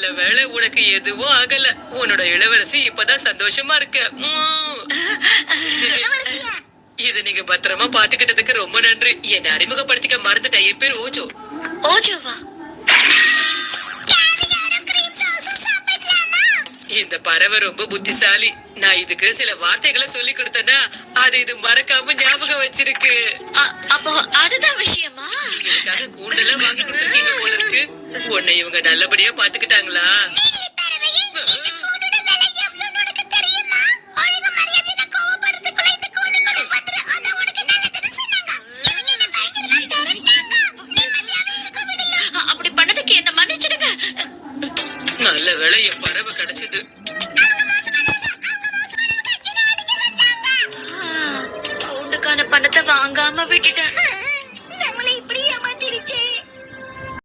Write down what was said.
நல்ல வேளை உனக்கு எதுவும் ஆகல. உன்னோட இளவரசி இப்பதான் சந்தோஷமா இருக்க. இத நீங்க பத்திரமா பாத்துக்கிட்டதுக்கு ரொம்ப நன்றி. என்ன அறிமுகப்படுத்திக்க மறந்துட்டேன். என் பேர் ஓஜோ. ஓஜோவா? இந்த பறவை ரொம்ப புத்திசாலி. நான் இதுக்கு சில வார்த்தைகளை சொல்லி கொடுத்தேன்னா அது இது மறக்காம ஞாபகம் வச்சிருக்கு. அப்போ அதுதான் விஷயமா? நீங்க இதுக்காக கூண்டெல்லாம் வாங்கி கொடுத்துருக்கீங்க போல இருக்கு. உன்னை இவங்க நல்லபடியா பாத்துக்கிட்டாங்களா? அப்படி பண்ணதுக்கு என்ன மன்னிச்சிடுங்க. நல்ல வேளை என் பறவை கிடைச்சது. கூண்டுக்கான பணத்தை வாங்காம விட்டுட்டேன்.